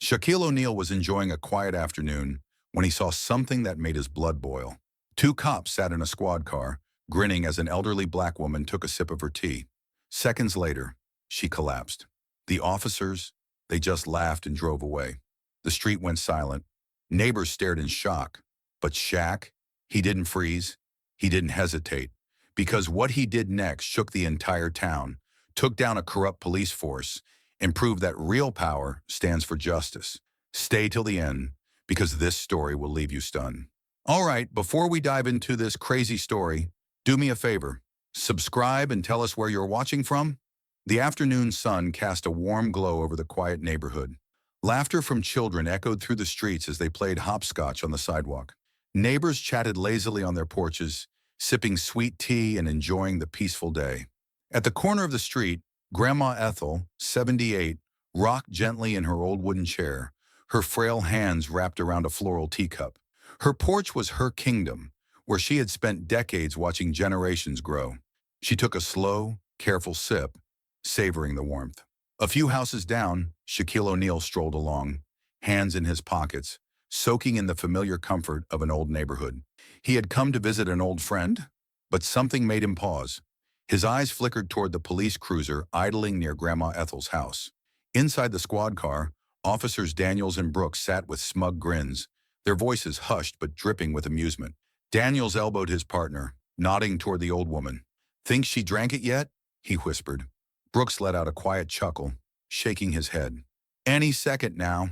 Shaquille O'Neal was enjoying a quiet afternoon when he saw something that made his blood boil. Two cops sat in a squad car, grinning as an elderly black woman took a sip of her tea. Seconds later, she collapsed. The officers, they just laughed and drove away. The street went silent. Neighbors stared in shock. But Shaq, he didn't freeze. He didn't hesitate. Because what he did next shook the entire town, took down a corrupt police force, and proved that real power stands for justice. Stay till the end, because this story will leave you stunned. All right, before we dive into this crazy story, do me a favor. Subscribe and tell us where you're watching from. The afternoon sun cast a warm glow over the quiet neighborhood. Laughter from children echoed through the streets as they played hopscotch on the sidewalk. Neighbors chatted lazily on their porches, sipping sweet tea and enjoying the peaceful day. At the corner of the street, Grandma Ethel, 78, rocked gently in her old wooden chair, her frail hands wrapped around a floral teacup. Her porch was her kingdom, where she had spent decades watching generations grow. She took a slow, careful sip, savoring the warmth. A few houses down, Shaquille O'Neal strolled along, hands in his pockets, soaking in the familiar comfort of an old neighborhood. He had come to visit an old friend, but something made him pause. His eyes flickered toward the police cruiser idling near Grandma Ethel's house. Inside the squad car, Officers Daniels and Brooks sat with smug grins, their voices hushed but dripping with amusement. Daniels elbowed his partner, nodding toward the old woman. "Think she drank it yet?" he whispered. Brooks let out a quiet chuckle, shaking his head. "Any second now."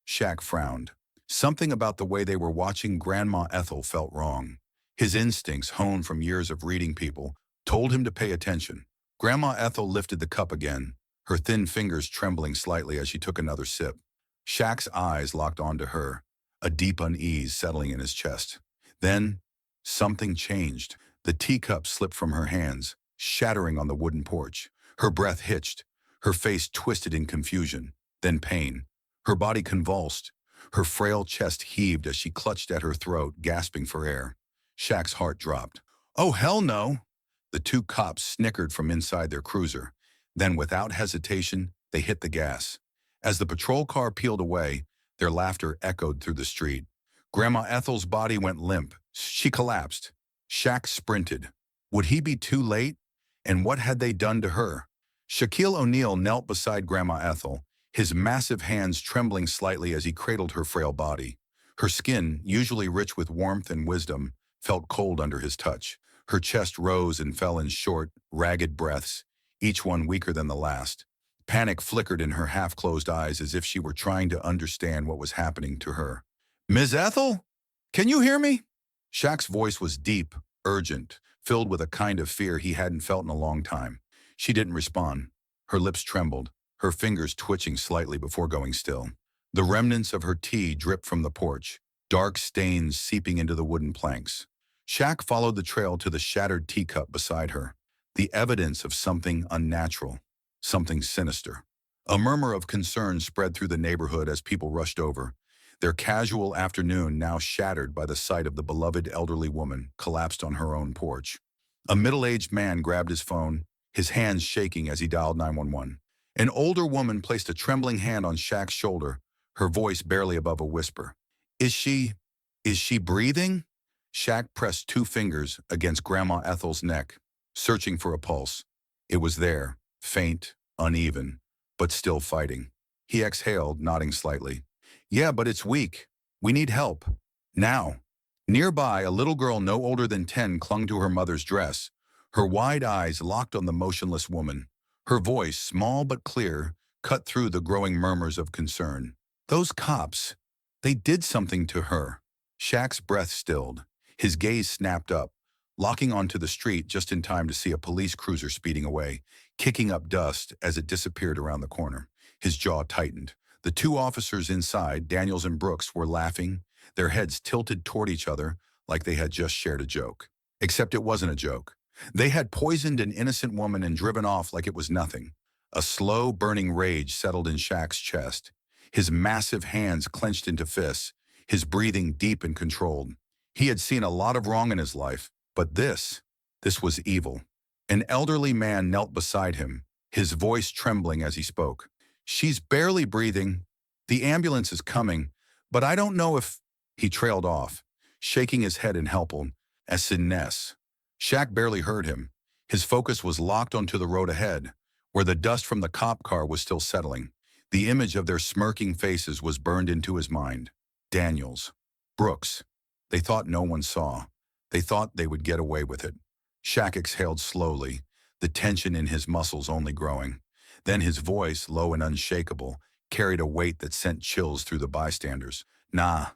Shaq frowned. Something about the way they were watching Grandma Ethel felt wrong. His instincts, honed from years of reading people, told him to pay attention. Grandma Ethel lifted the cup again, her thin fingers trembling slightly as she took another sip. Shaq's eyes locked onto her, a deep unease settling in his chest. Then, something changed. The teacup slipped from her hands, shattering on the wooden porch. Her breath hitched, her face twisted in confusion, then pain. Her body convulsed. Her frail chest heaved as she clutched at her throat, gasping for air. Shaq's heart dropped. "Oh, hell no!" The two cops snickered from inside their cruiser. Then, without hesitation, they hit the gas. As the patrol car peeled away, their laughter echoed through the street. Grandma Ethel's body went limp. She collapsed. Shaq sprinted. Would he be too late? And what had they done to her? Shaquille O'Neal knelt beside Grandma Ethel, his massive hands trembling slightly as he cradled her frail body. Her skin, usually rich with warmth and wisdom, felt cold under his touch. Her chest rose and fell in short, ragged breaths, each one weaker than the last. Panic flickered in her half-closed eyes as if she were trying to understand what was happening to her. "Ms. Ethel? Can you hear me?" Shaq's voice was deep, urgent, filled with a kind of fear he hadn't felt in a long time. She didn't respond. Her lips trembled, her fingers twitching slightly before going still. The remnants of her tea dripped from the porch, dark stains seeping into the wooden planks. Shaq followed the trail to the shattered teacup beside her, the evidence of something unnatural, something sinister. A murmur of concern spread through the neighborhood as people rushed over, their casual afternoon now shattered by the sight of the beloved elderly woman collapsed on her own porch. A middle-aged man grabbed his phone, his hands shaking as he dialed 911. An older woman placed a trembling hand on Shaq's shoulder, her voice barely above a whisper. Is she breathing?" Shaq pressed two fingers against Grandma Ethel's neck, searching for a pulse. It was there, faint, uneven, but still fighting. He exhaled, nodding slightly. "Yeah, but it's weak. We need help. Now." Nearby, a little girl no older than 10 clung to her mother's dress, her wide eyes locked on the motionless woman. Her voice, small but clear, cut through the growing murmurs of concern. "Those cops, they did something to her." Shaq's breath stilled. His gaze snapped up, locking onto the street just in time to see a police cruiser speeding away, kicking up dust as it disappeared around the corner. His jaw tightened. The two officers inside, Daniels and Brooks, were laughing, their heads tilted toward each other like they had just shared a joke. Except it wasn't a joke. They had poisoned an innocent woman and driven off like it was nothing. A slow, burning rage settled in Shaq's chest. His massive hands clenched into fists, his breathing deep and controlled. He had seen a lot of wrong in his life, but this was evil. An elderly man knelt beside him, his voice trembling as he spoke. "She's barely breathing. The ambulance is coming, but I don't know if... He trailed off, shaking his head in helplessness. Shaq barely heard him. His focus was locked onto the road ahead, where the dust from the cop car was still settling. The image of their smirking faces was burned into his mind. Daniels. Brooks. They thought no one saw. They thought they would get away with it. Shaq exhaled slowly, the tension in his muscles only growing. Then his voice, low and unshakable, carried a weight that sent chills through the bystanders. Nah,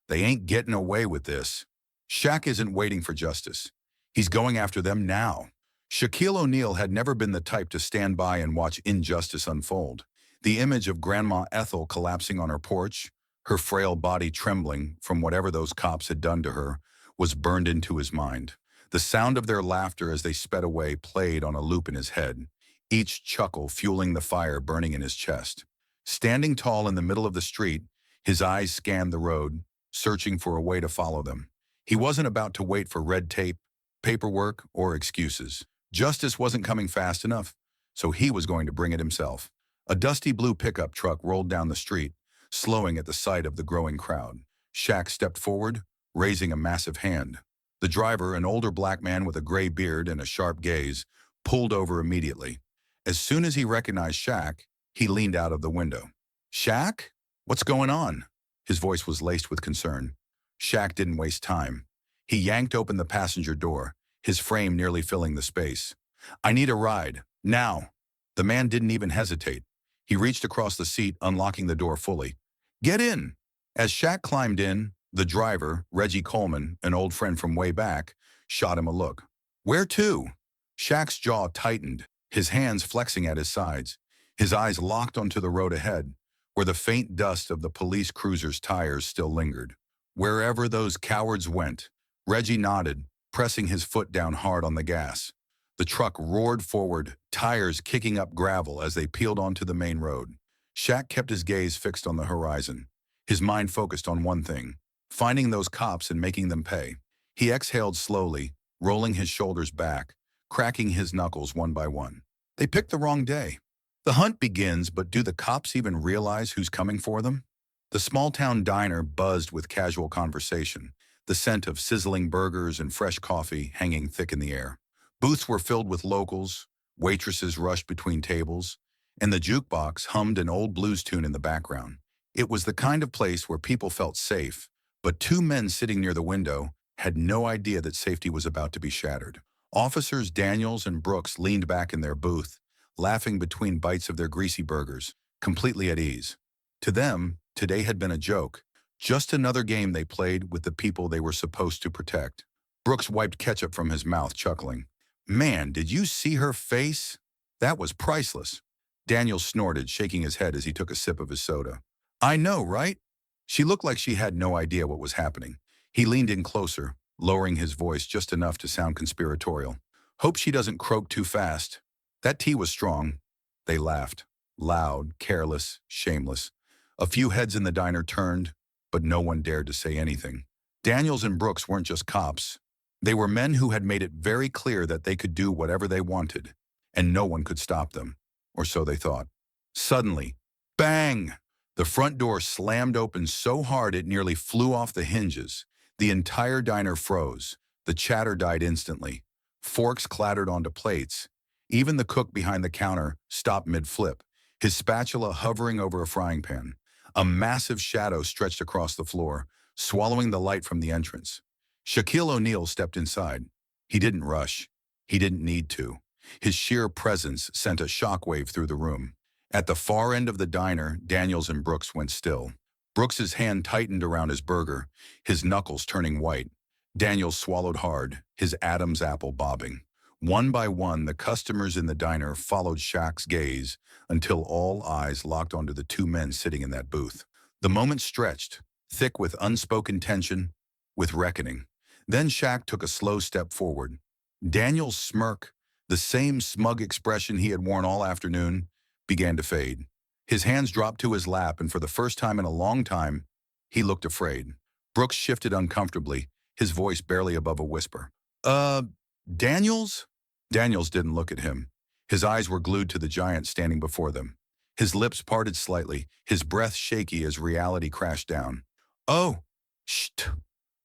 they ain't getting away with this. Shaq isn't waiting for justice. He's going after them now. Shaquille O'Neal had never been the type to stand by and watch injustice unfold. The image of Grandma Ethel collapsing on her porch, her frail body trembling from whatever those cops had done to her, was burned into his mind. The sound of their laughter as they sped away played on a loop in his head, each chuckle fueling the fire burning in his chest. Standing tall in the middle of the street, his eyes scanned the road, searching for a way to follow them. He wasn't about to wait for red tape, paperwork, or excuses. Justice wasn't coming fast enough, so he was going to bring it himself. A dusty blue pickup truck rolled down the street, slowing at the sight of the growing crowd. Shaq stepped forward, raising a massive hand. The driver, an older black man with a gray beard and a sharp gaze, pulled over immediately. As soon as he recognized Shaq, he leaned out of the window. "Shaq? What's going on?" His voice was laced with concern. Shaq didn't waste time. He yanked open the passenger door, his frame nearly filling the space. "I need a ride. Now." The man didn't even hesitate. He reached across the seat, unlocking the door fully. "Get in." As Shaq climbed in, the driver, Reggie Coleman, an old friend from way back, shot him a look. "Where to?" Shaq's jaw tightened, his hands flexing at his sides. His eyes locked onto the road ahead, where the faint dust of the police cruiser's tires still lingered. "Wherever those cowards went." Reggie nodded, pressing his foot down hard on the gas. The truck roared forward, tires kicking up gravel as they peeled onto the main road. Shaq kept his gaze fixed on the horizon, his mind focused on one thing: finding those cops and making them pay. He exhaled slowly, rolling his shoulders back, cracking his knuckles one by one. They picked the wrong day. The hunt begins, but do the cops even realize who's coming for them? The small-town diner buzzed with casual conversation, the scent of sizzling burgers and fresh coffee hanging thick in the air. Booths were filled with locals, waitresses rushed between tables, and the jukebox hummed an old blues tune in the background. It was the kind of place where people felt safe, but two men sitting near the window had no idea that safety was about to be shattered. Officers Daniels and Brooks leaned back in their booth, laughing between bites of their greasy burgers, completely at ease. To them, today had been a joke, just another game they played with the people they were supposed to protect. Brooks wiped ketchup from his mouth, chuckling. "Man, did you see her face? That was priceless." Daniels snorted, shaking his head as he took a sip of his soda. "I know, right?" She looked like she had no idea what was happening. He leaned in closer, lowering his voice just enough to sound conspiratorial. "Hope she doesn't croak too fast. That tea was strong." They laughed, loud, careless, shameless. A few heads in the diner turned, but no one dared to say anything. Daniels and Brooks weren't just cops. They were men who had made it very clear that they could do whatever they wanted, and no one could stop them, or so they thought. Suddenly, bang! The front door slammed open so hard it nearly flew off the hinges. The entire diner froze. The chatter died instantly. Forks clattered onto plates. Even the cook behind the counter stopped mid-flip, his spatula hovering over a frying pan. A massive shadow stretched across the floor, swallowing the light from the entrance. Shaquille O'Neal stepped inside. He didn't rush. He didn't need to. His sheer presence sent a shockwave through the room. At the far end of the diner, Daniels and Brooks went still. Brooks's hand tightened around his burger, his knuckles turning white. Daniels swallowed hard, his Adam's apple bobbing. One by one, the customers in the diner followed Shaq's gaze until all eyes locked onto the two men sitting in that booth. The moment stretched, thick with unspoken tension, with reckoning. Then Shaq took a slow step forward. Daniel's smirk, the same smug expression he had worn all afternoon, began to fade. His hands dropped to his lap, and for the first time in a long time, he looked afraid. Brooks shifted uncomfortably, his voice barely above a whisper. Daniels?" Daniels didn't look at him. His eyes were glued to the giant standing before them. His lips parted slightly, his breath shaky as reality crashed down. Oh, shh.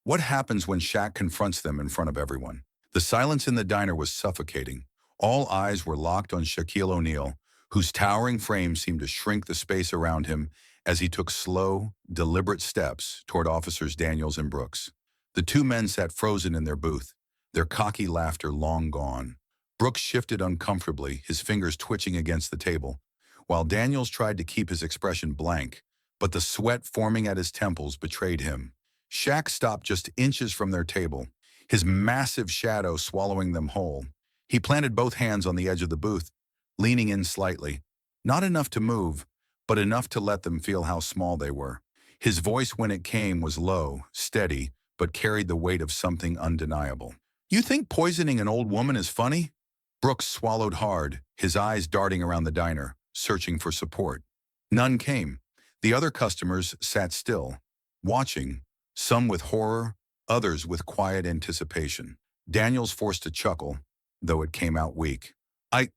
What happens when Shaq confronts them in front of everyone? The silence in the diner was suffocating. All eyes were locked on Shaquille O'Neal, whose towering frame seemed to shrink the space around him as he took slow, deliberate steps toward Officers Daniels and Brooks. The two men sat frozen in their booth, their cocky laughter long gone. Brooks shifted uncomfortably, his fingers twitching against the table, while Daniels tried to keep his expression blank, but the sweat forming at his temples betrayed him. Shaq stopped just inches from their table, his massive shadow swallowing them whole. He planted both hands on the edge of the booth, leaning in slightly. Not enough to move, but enough to let them feel how small they were. His voice when it came was low, steady, but carried the weight of something undeniable. "You think poisoning an old woman is funny?" Brooks swallowed hard, his eyes darting around the diner, searching for support. None came. The other customers sat still, watching, some with horror, others with quiet anticipation. Daniels forced a chuckle, though it came out weak. I,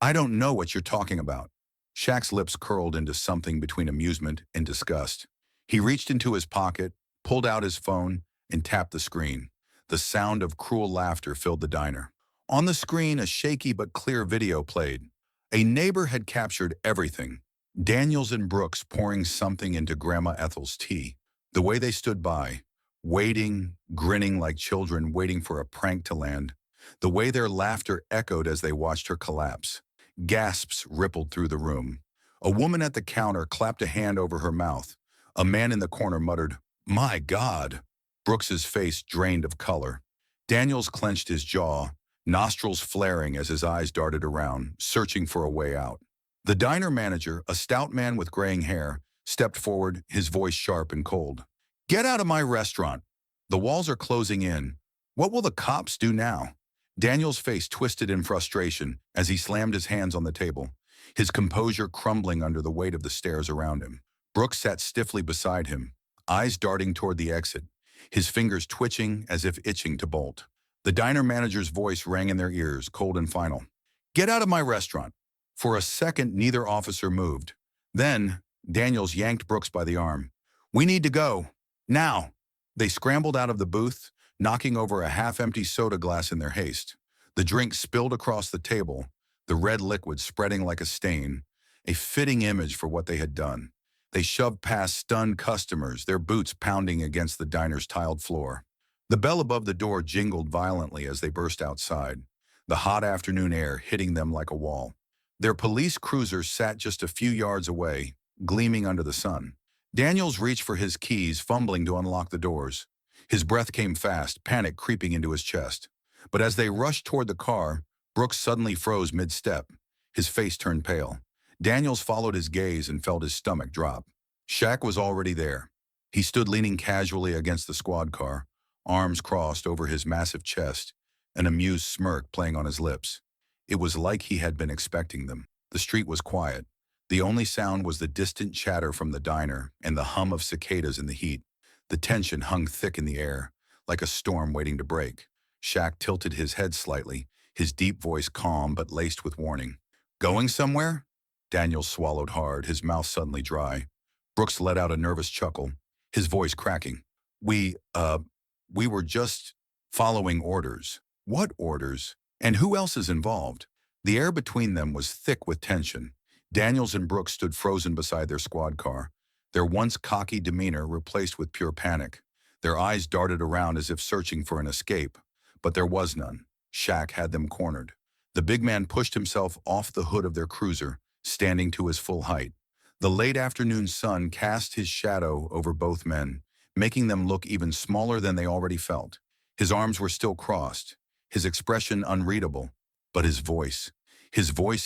I don't know what you're talking about." Shaq's lips curled into something between amusement and disgust. He reached into his pocket, pulled out his phone, and tapped the screen. The sound of cruel laughter filled the diner. On the screen, a shaky but clear video played. A neighbor had captured everything. Daniels and Brooks pouring something into Grandma Ethel's tea. The way they stood by, waiting, grinning like children waiting for a prank to land. The way their laughter echoed as they watched her collapse. Gasps rippled through the room. A woman at the counter clapped a hand over her mouth. A man in the corner muttered, "My God." Brooks's face drained of color. Daniels clenched his jaw, nostrils flaring as his eyes darted around, searching for a way out. The diner manager, a stout man with graying hair, stepped forward, his voice sharp and cold. "Get out of my restaurant. The walls are closing in. What will the cops do now?" Daniel's face twisted in frustration as he slammed his hands on the table, his composure crumbling under the weight of the stares around him. Brooks sat stiffly beside him, eyes darting toward the exit, his fingers twitching as if itching to bolt. The diner manager's voice rang in their ears, cold and final. "Get out of my restaurant." For a second, neither officer moved. Then, Daniels yanked Brooks by the arm. "We need to go. Now." They scrambled out of the booth, knocking over a half-empty soda glass in their haste. The drink spilled across the table, the red liquid spreading like a stain, a fitting image for what they had done. They shoved past stunned customers, their boots pounding against the diner's tiled floor. The bell above the door jingled violently as they burst outside, the hot afternoon air hitting them like a wall. Their police cruiser sat just a few yards away, gleaming under the sun. Daniels reached for his keys, fumbling to unlock the doors. His breath came fast, panic creeping into his chest. But as they rushed toward the car, Brooks suddenly froze mid-step. His face turned pale. Daniels followed his gaze and felt his stomach drop. Shaq was already there. He stood leaning casually against the squad car, arms crossed over his massive chest, an amused smirk playing on his lips. It was like he had been expecting them. The street was quiet. The only sound was the distant chatter from the diner and the hum of cicadas in the heat. The tension hung thick in the air, like a storm waiting to break. Shaq tilted his head slightly, his deep voice calm but laced with warning. "Going somewhere?" Daniel swallowed hard, his mouth suddenly dry. Brooks let out a nervous chuckle, his voice cracking. We were just following orders." "What orders? And who else is involved?" The air between them was thick with tension. Daniels and Brooks stood frozen beside their squad car, their once cocky demeanor replaced with pure panic. Their eyes darted around as if searching for an escape, but there was none. Shaq had them cornered. The big man pushed himself off the hood of their cruiser, standing to his full height. The late afternoon sun cast his shadow over both men, making them look even smaller than they already felt. His arms were still crossed, his expression unreadable, but his voice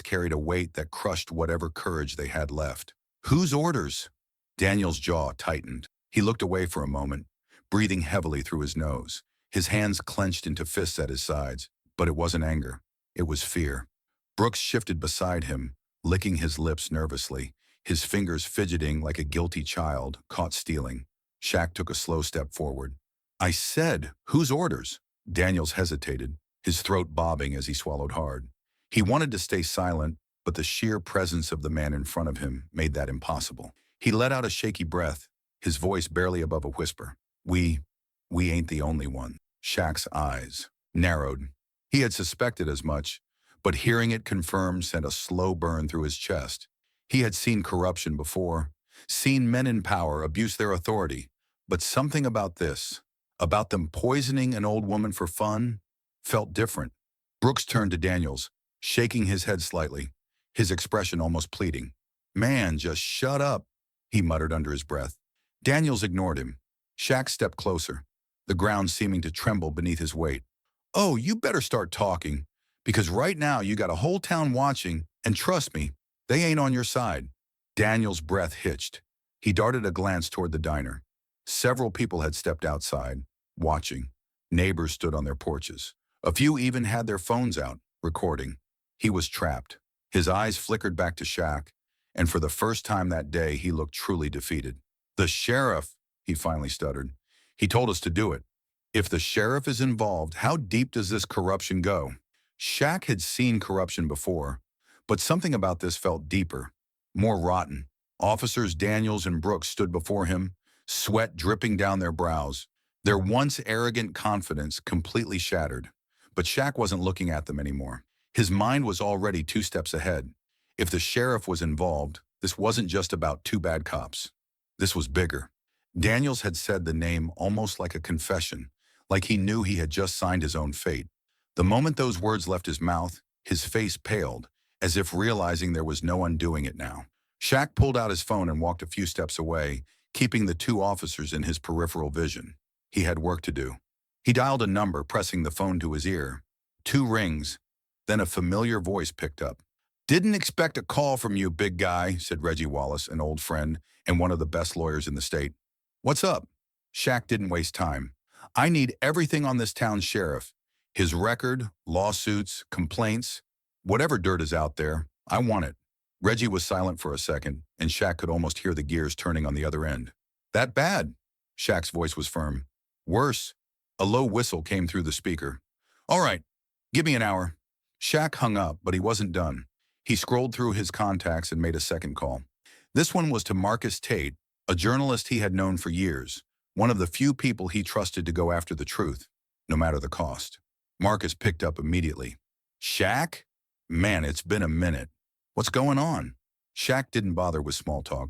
carried a weight that crushed whatever courage they had left. "Whose orders?" Daniel's jaw tightened. He looked away for a moment, breathing heavily through his nose. His hands clenched into fists at his sides, but it wasn't anger. It was fear. Brooks shifted beside him, licking his lips nervously, his fingers fidgeting like a guilty child caught stealing. Shaq took a slow step forward. "I said, whose orders?" Daniels hesitated, his throat bobbing as he swallowed hard. He wanted to stay silent, but the sheer presence of the man in front of him made that impossible. He let out a shaky breath, his voice barely above a whisper. We ain't the only one. Shaq's eyes narrowed. He had suspected as much, but hearing it confirmed sent a slow burn through his chest. He had seen corruption before, seen men in power abuse their authority, but something about this, about them poisoning an old woman for fun, felt different. Brooks turned to Daniels, shaking his head slightly, his expression almost pleading. Man, just shut up, he muttered under his breath. Daniels ignored him. Shaq stepped closer, the ground seeming to tremble beneath his weight. Oh, you better start talking, because right now you got a whole town watching, and trust me, they ain't on your side. Daniel's breath hitched. He darted a glance toward the diner. Several people had stepped outside, watching. Neighbors stood on their porches. A few even had their phones out, recording. He was trapped. His eyes flickered back to Shaq, and for the first time that day, he looked truly defeated. The sheriff, he finally stuttered. He told us to do it. If the sheriff is involved, how deep does this corruption go? Shaq had seen corruption before, but something about this felt deeper, more rotten. Officers Daniels and Brooks stood before him, sweat dripping down their brows, their once arrogant confidence completely shattered. But Shaq wasn't looking at them anymore. His mind was already 2 steps ahead. If the sheriff was involved, this wasn't just about 2 bad cops. This was bigger. Daniels had said the name almost like a confession, like he knew he had just signed his own fate. The moment those words left his mouth, his face paled, as if realizing there was no undoing it now. Shaq pulled out his phone and walked a few steps away, keeping the 2 officers in his peripheral vision. He had work to do. He dialed a number, pressing the phone to his ear. 2 rings, then a familiar voice picked up. Didn't expect a call from you, big guy, said Reggie Wallace, an old friend and one of the best lawyers in the state. What's up? Shaq didn't waste time. I need everything on this town's sheriff. His record, lawsuits, complaints, whatever dirt is out there, I want it. Reggie was silent for a second, and Shaq could almost hear the gears turning on the other end. That bad? Shaq's voice was firm. Worse. A low whistle came through the speaker. All right, give me an hour. Shaq hung up, but he wasn't done. He scrolled through his contacts and made a second call. This one was to Marcus Tate, a journalist he had known for years, one of the few people he trusted to go after the truth, no matter the cost. Marcus picked up immediately. Shaq? Man, it's been a minute. What's going on? Shaq didn't bother with small talk.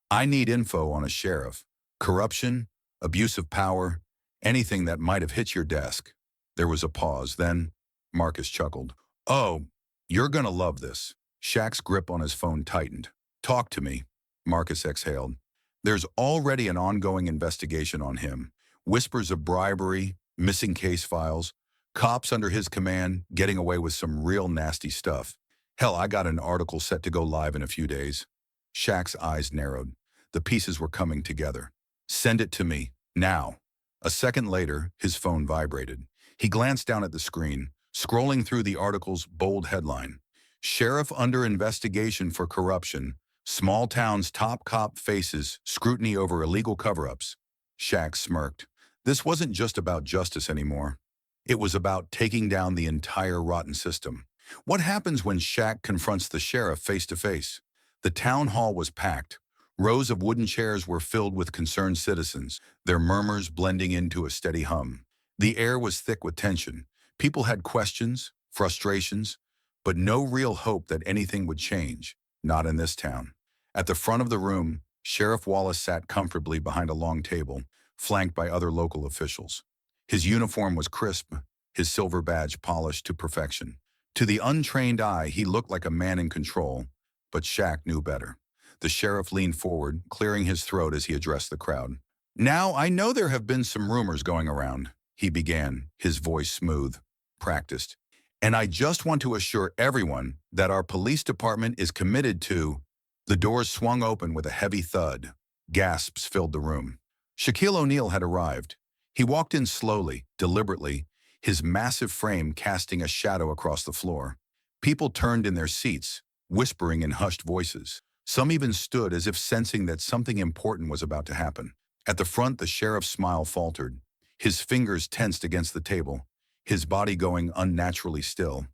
I need info on a sheriff. Corruption, abuse of power, anything that might have hit your desk. There was a pause, then Marcus chuckled. Oh, you're gonna love this. Shaq's grip on his phone tightened. Talk to me, Marcus exhaled. There's already an ongoing investigation on him. Whispers of bribery, missing case files, cops under his command getting away with some real nasty stuff. Hell, I got an article set to go live in a few days. Shaq's eyes narrowed. The pieces were coming together. Send it to me, now. A second later, his phone vibrated. He glanced down at the screen, scrolling through the article's bold headline. Sheriff under investigation for corruption. Small town's top cop faces scrutiny over illegal cover-ups. Shaq smirked. This wasn't just about justice anymore. It was about taking down the entire rotten system. What happens when Shaq confronts the sheriff face-to-face? The town hall was packed. Rows of wooden chairs were filled with concerned citizens, their murmurs blending into a steady hum. The air was thick with tension. People had questions, frustrations, but no real hope that anything would change, not in this town. At the front of the room, Sheriff Wallace sat comfortably behind a long table, flanked by other local officials. His uniform was crisp, his silver badge polished to perfection. To the untrained eye, he looked like a man in control, but Shaq knew better. The sheriff leaned forward, clearing his throat as he addressed the crowd. Now, I know there have been some rumors going around, he began, his voice smooth, practiced. And I just want to assure everyone that our police department is committed to... The doors swung open with a heavy thud. Gasps filled the room. Shaquille O'Neal had arrived. He walked in slowly, deliberately, his massive frame casting a shadow across the floor. People turned in their seats, whispering in hushed voices. Some even stood as if sensing that something important was about to happen. At the front, the sheriff's smile faltered. His fingers tensed against the table, his body going unnaturally still.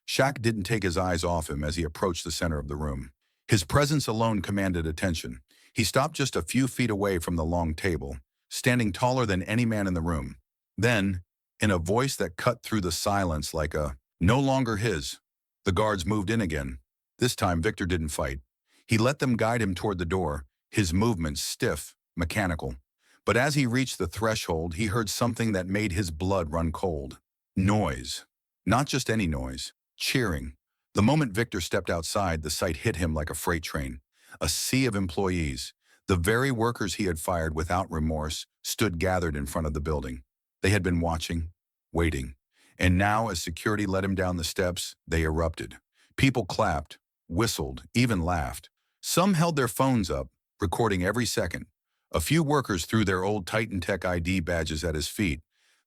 Shaq didn't take his eyes off him as he approached the center of the room. His presence alone commanded attention. He stopped just a few feet away from the long table, standing taller than any man in the room. Then, in a voice that cut through the silence like a no longer his, the guards moved in again. This time, Victor didn't fight. He let them guide him toward the door, his movements stiff, mechanical. But as he reached the threshold, he heard something that made his blood run cold. Noise. Not just any noise. Cheering. The moment Victor stepped outside, the sight hit him like a freight train. A sea of employees, the very workers he had fired without remorse, stood gathered in front of the building. They had been watching, waiting. And now, as security led him down the steps, they erupted. People clapped, whistled, even laughed. Some held their phones up, recording every second. A few workers threw their old Titan Tech ID badges at his feet,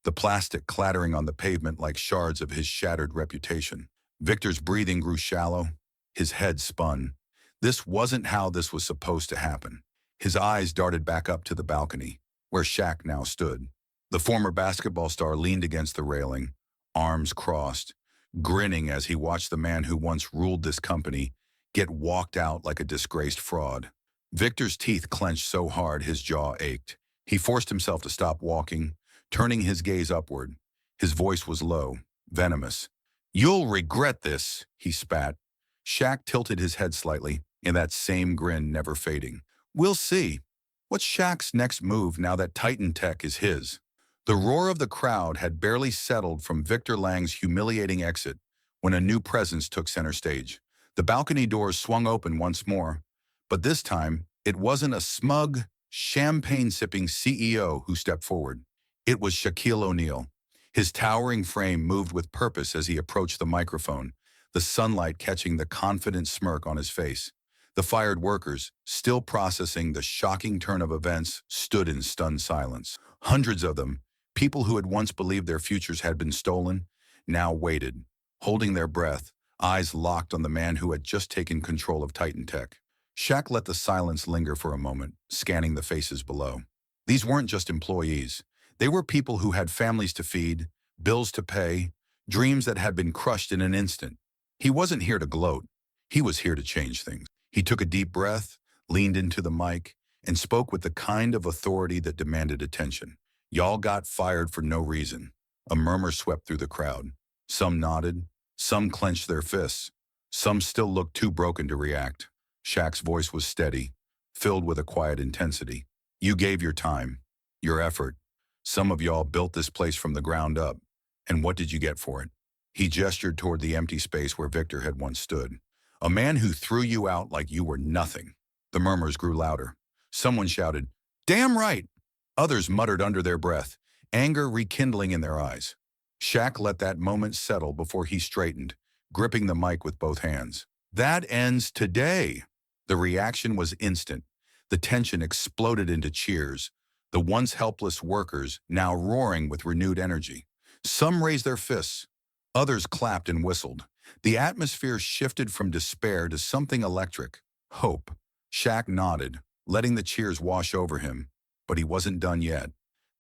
the plastic clattering on the pavement like shards of his shattered reputation. Victor's breathing grew shallow. His head spun. This wasn't how this was supposed to happen. His eyes darted back up to the balcony, where Shaq now stood. The former basketball star leaned against the railing, arms crossed, grinning as he watched the man who once ruled this company get walked out like a disgraced fraud. Victor's teeth clenched so hard his jaw ached. He forced himself to stop walking, turning his gaze upward. His voice was low, venomous. "You'll regret this," he spat. Shaq tilted his head slightly, in that same grin never fading. "We'll see. What's Shaq's next move now that Titan Tech is his?" The roar of the crowd had barely settled from Victor Lang's humiliating exit when a new presence took center stage. The balcony doors swung open once more, but this time it wasn't a smug, champagne-sipping CEO who stepped forward. It was Shaquille O'Neal. His towering frame moved with purpose as he approached the microphone, the sunlight catching the confident smirk on his face. The fired workers, still processing the shocking turn of events, stood in stunned silence. Hundreds of them, people who had once believed their futures had been stolen, now waited, holding their breath, eyes locked on the man who had just taken control of Titan Tech. Shaq let the silence linger for a moment, scanning the faces below. These weren't just employees. They were people who had families to feed, bills to pay, dreams that had been crushed in an instant. He wasn't here to gloat. He was here to change things. He took a deep breath, leaned into the mic, and spoke with the kind of authority that demanded attention. "Y'all got fired for no reason." A murmur swept through the crowd. Some nodded, some clenched their fists, some still looked too broken to react. Shaq's voice was steady, filled with a quiet intensity. "You gave your time, your effort. Some of y'all built this place from the ground up. And what did you get for it?" He gestured toward the empty space where Victor had once stood. "A man who threw you out like you were nothing." The murmurs grew louder. Someone shouted, "Damn right!" Others muttered under their breath, anger rekindling in their eyes. Shaq let that moment settle before he straightened, gripping the mic with both hands. "That ends today." The reaction was instant. The tension exploded into cheers, the once helpless workers now roaring with renewed energy. Some raised their fists. Others clapped and whistled. The atmosphere shifted from despair to something electric. Hope. Shaq nodded, letting the cheers wash over him. But he wasn't done yet.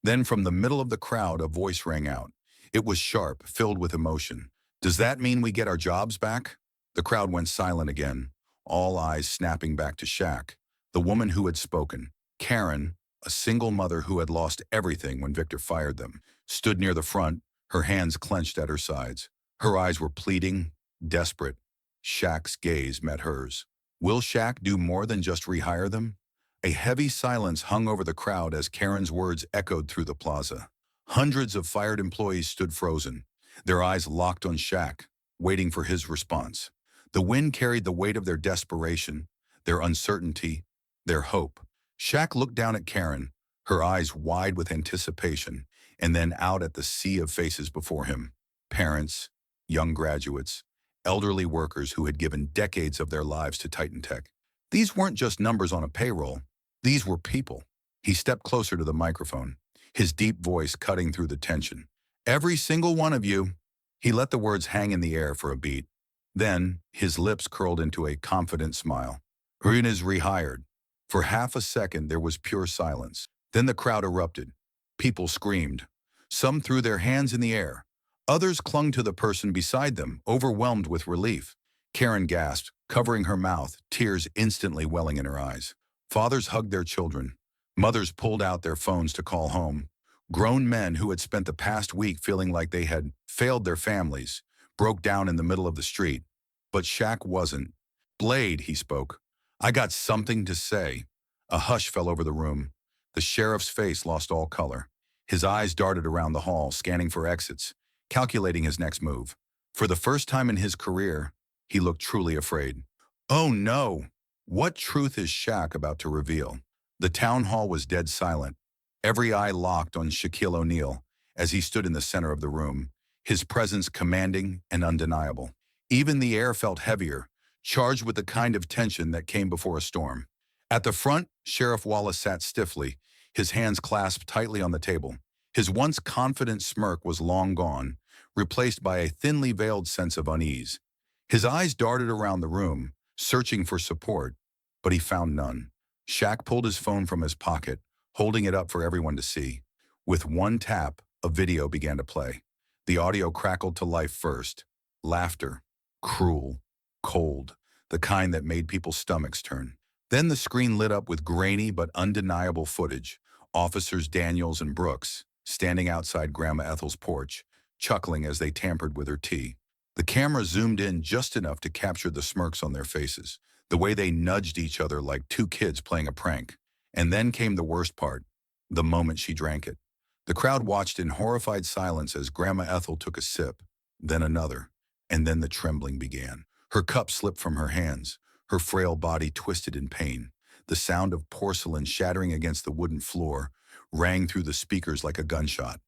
Then from the middle of the crowd, a voice rang out. It was sharp, filled with emotion. "Does that mean we get our jobs back?" The crowd went silent again, all eyes snapping back to Shaq. The woman who had spoken, Karen, a single mother who had lost everything when Victor fired them, stood near the front, her hands clenched at her sides. Her eyes were pleading, desperate. Shaq's gaze met hers. Will Shaq do more than just rehire them? A heavy silence hung over the crowd as Karen's words echoed through the plaza. Hundreds of fired employees stood frozen, their eyes locked on Shaq, waiting for his response. The wind carried the weight of their desperation, their uncertainty, their hope. Shaq looked down at Karen, her eyes wide with anticipation, and then out at the sea of faces before him. Parents, young graduates, elderly workers who had given decades of their lives to Titan Tech. These weren't just numbers on a payroll. These were people. He stepped closer to the microphone, his deep voice cutting through the tension. "Every single one of you." He let the words hang in the air for a beat. Then, his lips curled into a confident smile. "Rune is rehired." For half a second, there was pure silence. Then the crowd erupted. People screamed. Some threw their hands in the air. Others clung to the person beside them, overwhelmed with relief. Karen gasped, covering her mouth, tears instantly welling in her eyes. Fathers hugged their children. Mothers pulled out their phones to call home. Grown men who had spent the past week feeling like they had failed their families broke down in the middle of the street. But Shaq wasn't. "Blade," he spoke. "I got something to say." A hush fell over the room. The sheriff's face lost all color. His eyes darted around the hall, scanning for exits, calculating his next move. For the first time in his career, he looked truly afraid. Oh no! What truth is Shaq about to reveal? The town hall was dead silent. Every eye locked on Shaquille O'Neal as he stood in the center of the room, his presence commanding and undeniable. Even the air felt heavier, charged with the kind of tension that came before a storm. At the front, Sheriff Wallace sat stiffly, his hands clasped tightly on the table. His once confident smirk was long gone, replaced by a thinly veiled sense of unease. His eyes darted around the room, searching for support, but he found none. Shaq pulled his phone from his pocket, holding it up for everyone to see. With one tap, a video began to play. The audio crackled to life first. Laughter. Cruel. Cold. The kind that made people's stomachs turn. Then the screen lit up with grainy but undeniable footage. Officers Daniels and Brooks, standing outside Grandma Ethel's porch, chuckling as they tampered with her tea. The camera zoomed in just enough to capture the smirks on their faces, the way they nudged each other like two kids playing a prank. And then came the worst part, the moment she drank it. The crowd watched in horrified silence as Grandma Ethel took a sip, then another, and then the trembling began. Her cup slipped from her hands, her frail body twisted in pain. The sound of porcelain shattering against the wooden floor rang through the speakers like a gunshot.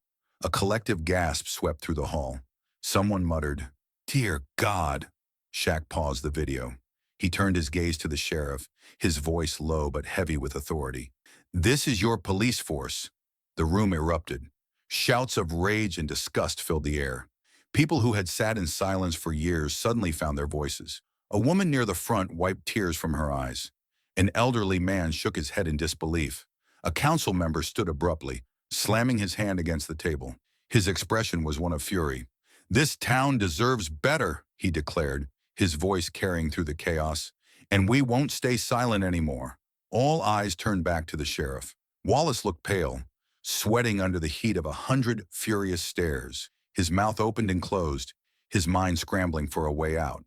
A collective gasp swept through the hall. Someone muttered, "Dear God." Shaq paused the video. He turned his gaze to the sheriff, his voice low but heavy with authority. "This is your police force." The room erupted. Shouts of rage and disgust filled the air. People who had sat in silence for years suddenly found their voices. A woman near the front wiped tears from her eyes. An elderly man shook his head in disbelief. A council member stood abruptly, slamming his hand against the table. His expression was one of fury. "This town deserves better," he declared, his voice carrying through the chaos. "And we won't stay silent anymore." All eyes turned back to the sheriff. Wallace looked pale, sweating under the heat of 100 furious stares. His mouth opened and closed, his mind scrambling for a way out.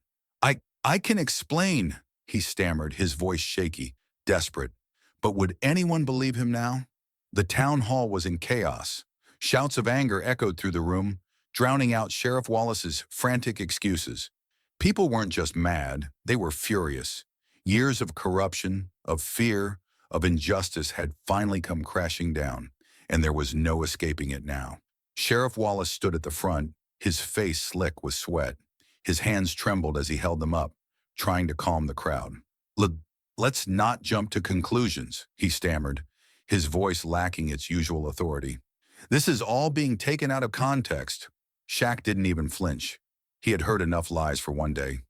I can explain," he stammered, his voice shaky, desperate. But would anyone believe him now? The town hall was in chaos. Shouts of anger echoed through the room, drowning out Sheriff Wallace's frantic excuses. People weren't just mad, they were furious. Years of corruption, of fear, of injustice had finally come crashing down, and there was no escaping it now. Sheriff Wallace stood at the front, his face slick with sweat. His hands trembled as he held them up, trying to calm the crowd. Let's not jump to conclusions," he stammered, his voice lacking its usual authority. "This is all being taken out of context." Shaq didn't even flinch. He had heard enough lies for one day.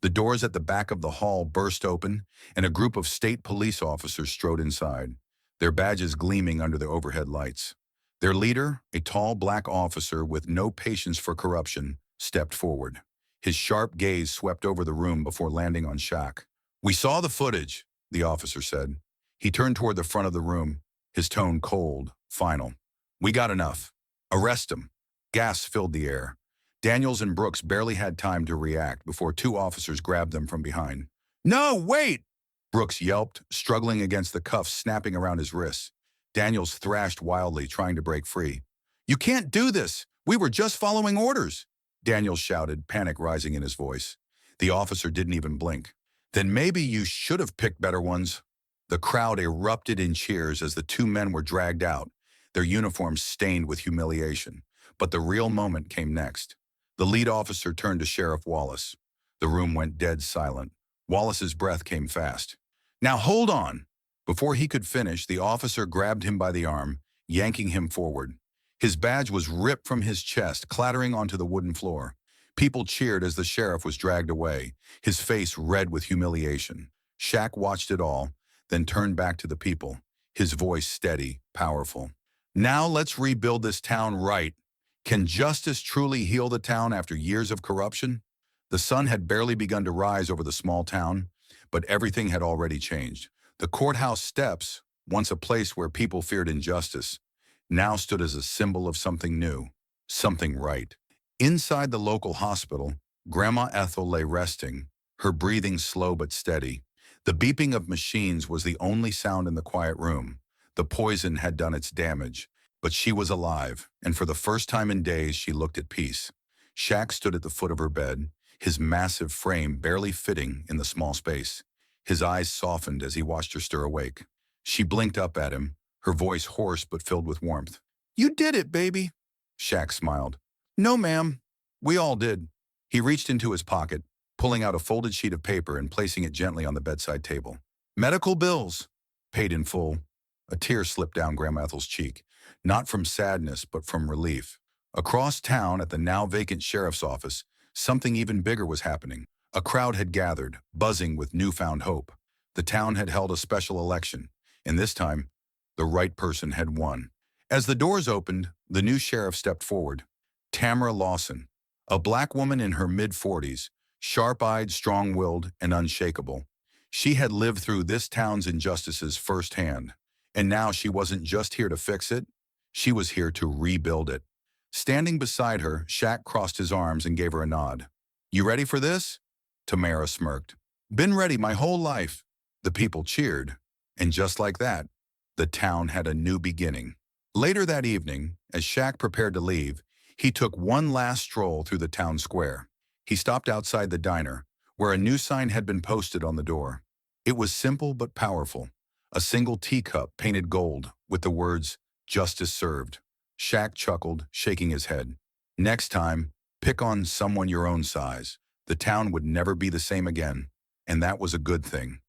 The doors at the back of the hall burst open, and a group of state police officers strode inside, their badges gleaming under the overhead lights. Their leader, a tall black officer with no patience for corruption, stepped forward. His sharp gaze swept over the room before landing on Shaq. "We saw the footage," the officer said. He turned toward the front of the room, his tone cold, final. "We got enough. Arrest him." Gasps filled the air. Daniels and Brooks barely had time to react before two officers grabbed them from behind. "No, wait!" Brooks yelped, struggling against the cuffs snapping around his wrists. Daniels thrashed wildly, trying to break free. "You can't do this! We were just following orders!" Daniels shouted, panic rising in his voice. The officer didn't even blink. "Then maybe you should have picked better ones." The crowd erupted in cheers as the two men were dragged out, their uniforms stained with humiliation. But the real moment came next. The lead officer turned to Sheriff Wallace. The room went dead silent. Wallace's breath came fast. "Now hold on!" Before he could finish, the officer grabbed him by the arm, yanking him forward. His badge was ripped from his chest, clattering onto the wooden floor. People cheered as the sheriff was dragged away, his face red with humiliation. Shaq watched it all, then turned back to the people, his voice steady, powerful. "Now let's rebuild this town right." Can justice truly heal the town after years of corruption? The sun had barely begun to rise over the small town, but everything had already changed. The courthouse steps, once a place where people feared injustice, now stood as a symbol of something new, something right. Inside the local hospital, Grandma Ethel lay resting, her breathing slow but steady. The beeping of machines was the only sound in the quiet room. The poison had done its damage, but she was alive, and for the first time in days she looked at peace. Shaq stood at the foot of her bed, his massive frame barely fitting in the small space. His eyes softened as he watched her stir awake. She blinked up at him, her voice hoarse but filled with warmth. "You did it, baby." Shaq smiled. "No, ma'am. We all did." He reached into his pocket, pulling out a folded sheet of paper and placing it gently on the bedside table. "Medical bills. Paid in full." A tear slipped down Grandma Ethel's cheek, not from sadness but from relief. Across town at the now vacant sheriff's office, something even bigger was happening. A crowd had gathered, buzzing with newfound hope. The town had held a special election, and this time, the right person had won. As the doors opened, the new sheriff stepped forward. Tamara Lawson, a black woman in her mid-40s, sharp-eyed, strong-willed, and unshakable. She had lived through this town's injustices firsthand, and now she wasn't just here to fix it, she was here to rebuild it. Standing beside her, Shaq crossed his arms and gave her a nod. "You ready for this?" Tamara smirked. "Been ready my whole life." The people cheered, and just like that, the town had a new beginning. Later that evening, as Shaq prepared to leave, he took one last stroll through the town square. He stopped outside the diner, where a new sign had been posted on the door. It was simple but powerful. A single teacup painted gold with the words, "Justice served." Shaq chuckled, shaking his head. Next time, pick on someone your own size. The town would never be the same again, and that was a good thing.